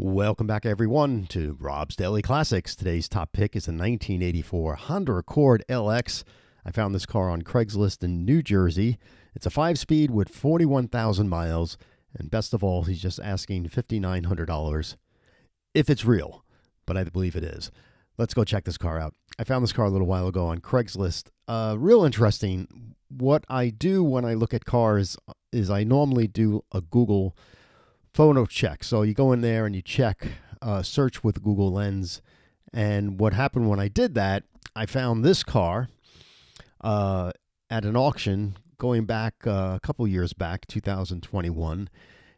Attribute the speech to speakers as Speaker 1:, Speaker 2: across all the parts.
Speaker 1: Welcome back, everyone, to Robb's Daily Classics. Today's top pick is a 1984 Honda Accord LX. I found this car on Craigslist in New Jersey. It's a 5-speed with 41,000 miles, and best of all, he's just asking $5,900 if it's real, but I believe it is. Let's go check this car out. I found this car a little while ago on Craigslist. Real interesting. What I do when I look at cars is I normally do a Google photo check. So you go in there and you check, search with Google Lens. And what happened when I did that, I found this car at an auction going back a couple years back, 2021.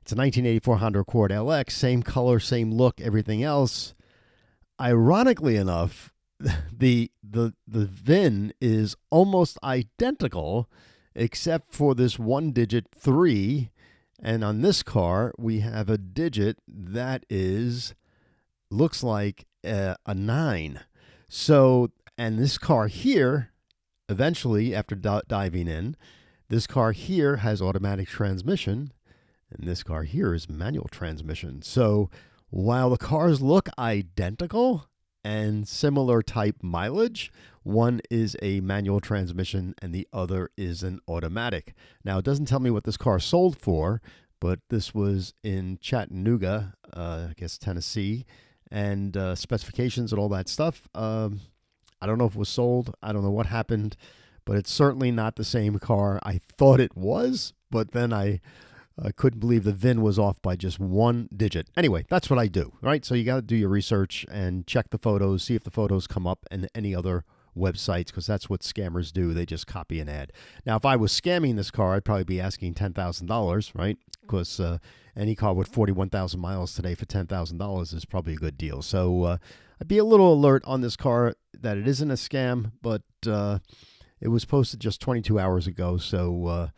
Speaker 1: It's a 1984 Honda Accord LX, same color, same look, everything else. Ironically enough, the VIN is almost identical, except for this one-digit 3. And on this car, we have a digit that looks like a 9. So, and this car here, eventually, after diving in, this car here has automatic transmission, and this car here is manual transmission. So, while the cars look identical and similar type mileage, one is a manual transmission and the other is an automatic. Now, it doesn't tell me what this car sold for, but this was in Chattanooga, I guess Tennessee, and specifications and all that stuff. I don't know if it was sold. I don't know what happened, but it's certainly not the same car I thought it was, but then I couldn't believe the VIN was off by just one digit. Anyway, that's what I do, right? So you got to do your research and check the photos, see if the photos come up in any other websites, because that's what scammers do. They just copy and add. Now, if I was scamming this car, I'd probably be asking $10,000, right? Because any car with 41,000 miles today for $10,000 is probably a good deal. So I'd be a little alert on this car that it isn't a scam, but it was posted just 22 hours ago. So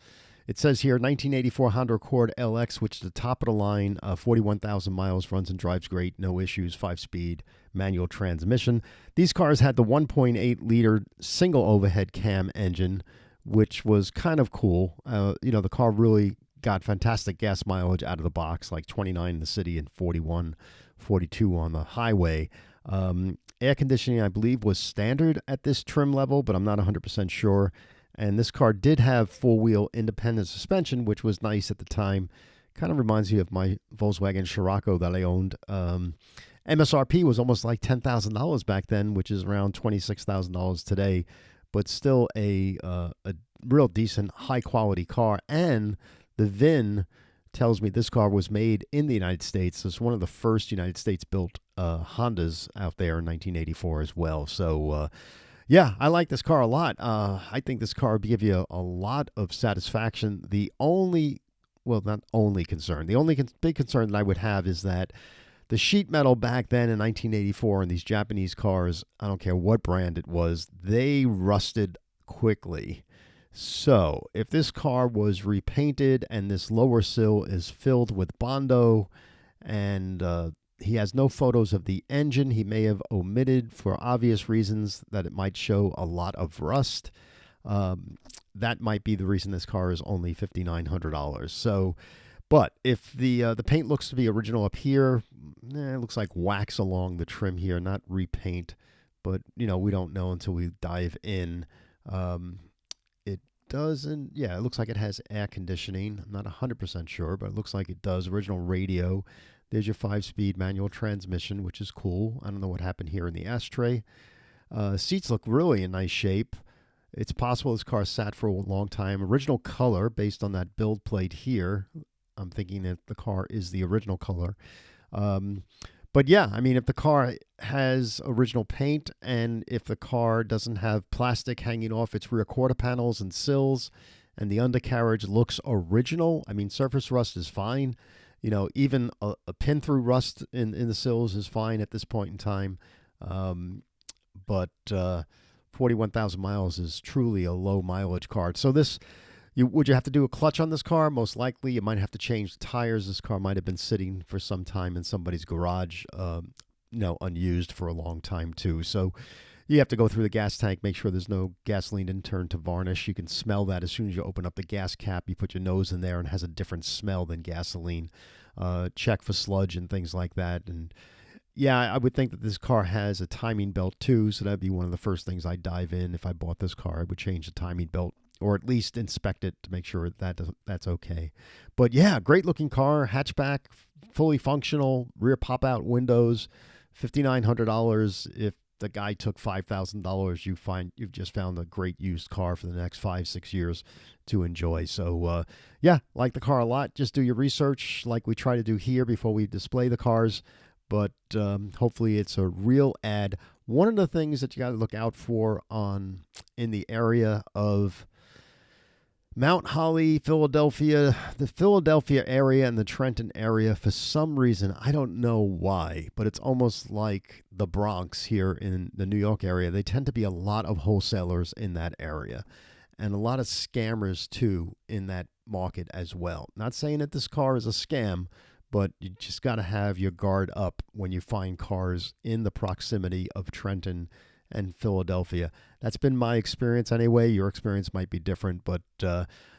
Speaker 1: it says here, 1984 Honda Accord LX, which is the top of the line, 41,000 miles, runs and drives great, no issues, 5-speed, manual transmission. These cars had the 1.8-liter single overhead cam engine, which was kind of cool. The car really got fantastic gas mileage out of the box, like 29 in the city and 41, 42 on the highway. Air conditioning, I believe, was standard at this trim level, but I'm not 100% sure. And this car did have four-wheel independent suspension, which was nice at the time. Kind of reminds me of my Volkswagen Scirocco that I owned. MSRP was almost like $10,000 back then, which is around $26,000 today, but still a real decent, high-quality car. And the VIN tells me this car was made in the United States. It's one of the first United States-built Hondas out there in 1984 as well. So, yeah, I like this car a lot. I think this car would give you a lot of satisfaction. The only big concern that I would have is that the sheet metal back then in 1984 in these Japanese cars, I don't care what brand it was, they rusted quickly. So if this car was repainted and this lower sill is filled with Bondo and he has no photos of the engine, he may have omitted for obvious reasons that it might show a lot of rust. That might be the reason this car is only $5,900. So, but if the paint looks to be original up here, it looks like wax along the trim here, not repaint. But we don't know until we dive in. It doesn't. Yeah, it looks like it has air conditioning. I'm not 100% sure, but it looks like it does. Original radio. There's your 5-speed manual transmission, which is cool. I don't know what happened here in the ashtray. Seats look really in nice shape. It's possible this car sat for a long time. Original color, based on that build plate here. I'm thinking that the car is the original color. But yeah, I mean, if the car has original paint and if the car doesn't have plastic hanging off its rear quarter panels and sills and the undercarriage looks original, I mean, surface rust is fine. Even a pin through rust in the sills is fine at this point in time. But 41,000 miles is truly a low mileage car. So would you have to do a clutch on this car? Most likely. You might have to change the tires. This car might have been sitting for some time in somebody's garage, unused for a long time too. So You have to go through the gas tank, make sure there's no gasoline didn't turn to varnish. You can smell that as soon as you open up the gas cap. You put your nose in there and it has a different smell than gasoline. Check for sludge and things like that. And yeah, I would think that this car has a timing belt too, so that'd be one of the first things I'd dive in. If I bought this car, I would change the timing belt or at least inspect it to make sure that's okay. But yeah, great looking car, hatchback, fully functional, rear pop out windows, $5,900. If the guy took $5,000, you've just found a great used car for the next 5-6 years to enjoy. So yeah, like the car a lot. Just do your research like we try to do here before we display the cars. But hopefully it's a real ad. One of the things that you got to look out for in the area of Mount Holly, Philadelphia, the Philadelphia area and the Trenton area, for some reason, I don't know why, but it's almost like the Bronx here in the New York area. They tend to be a lot of wholesalers in that area and a lot of scammers too in that market as well. Not saying that this car is a scam, but you just got to have your guard up when you find cars in the proximity of Trenton and Philadelphia. That's been my experience anyway. Your experience might be different, but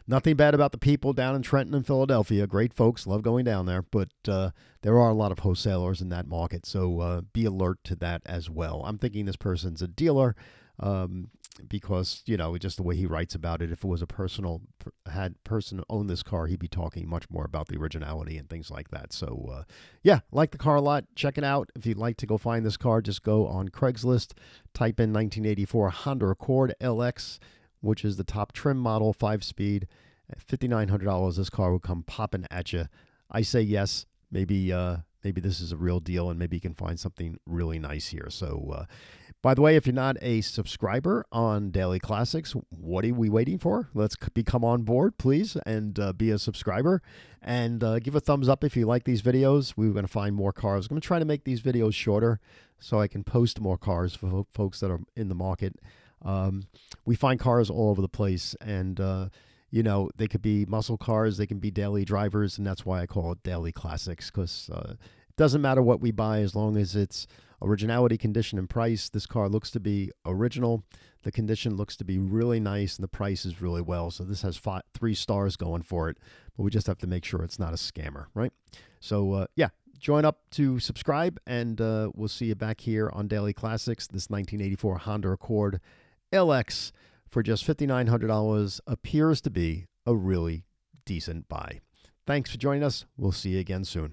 Speaker 1: nothing bad about the people down in Trenton and Philadelphia. Great folks, love going down there, but there are a lot of wholesalers in that market, so be alert to that as well. I'm thinking this person's a dealer because, just the way he writes about it, if it was a person owned this car, he'd be talking much more about the originality and things like that. So, yeah, like the car a lot. Check it out. If you'd like to go find this car, just go on Craigslist, type in 1984 Honda Accord LX, which is the top trim model, 5-speed. At $5,900, this car will come popping at you. I say yes. Maybe this is a real deal, and maybe you can find something really nice here. So, by the way, if you're not a subscriber on Daily Classics, what are we waiting for? Let's become on board, please, and be a subscriber. And give a thumbs up if you like these videos. We're going to find more cars. I'm going to try to make these videos shorter so I can post more cars for folks that are in the market. We find cars all over the place, and they could be muscle cars, they can be daily drivers, and that's why I call it Daily Classics, because it doesn't matter what we buy as long as it's originality, condition, and price. This car looks to be original. The condition looks to be really nice, and the price is really well. So this has 3 stars going for it, but we just have to make sure it's not a scammer, right? So, yeah, join up to subscribe, and we'll see you back here on Daily Classics. This 1984 Honda Accord LX for just $5,900 appears to be a really decent buy. Thanks for joining us. We'll see you again soon.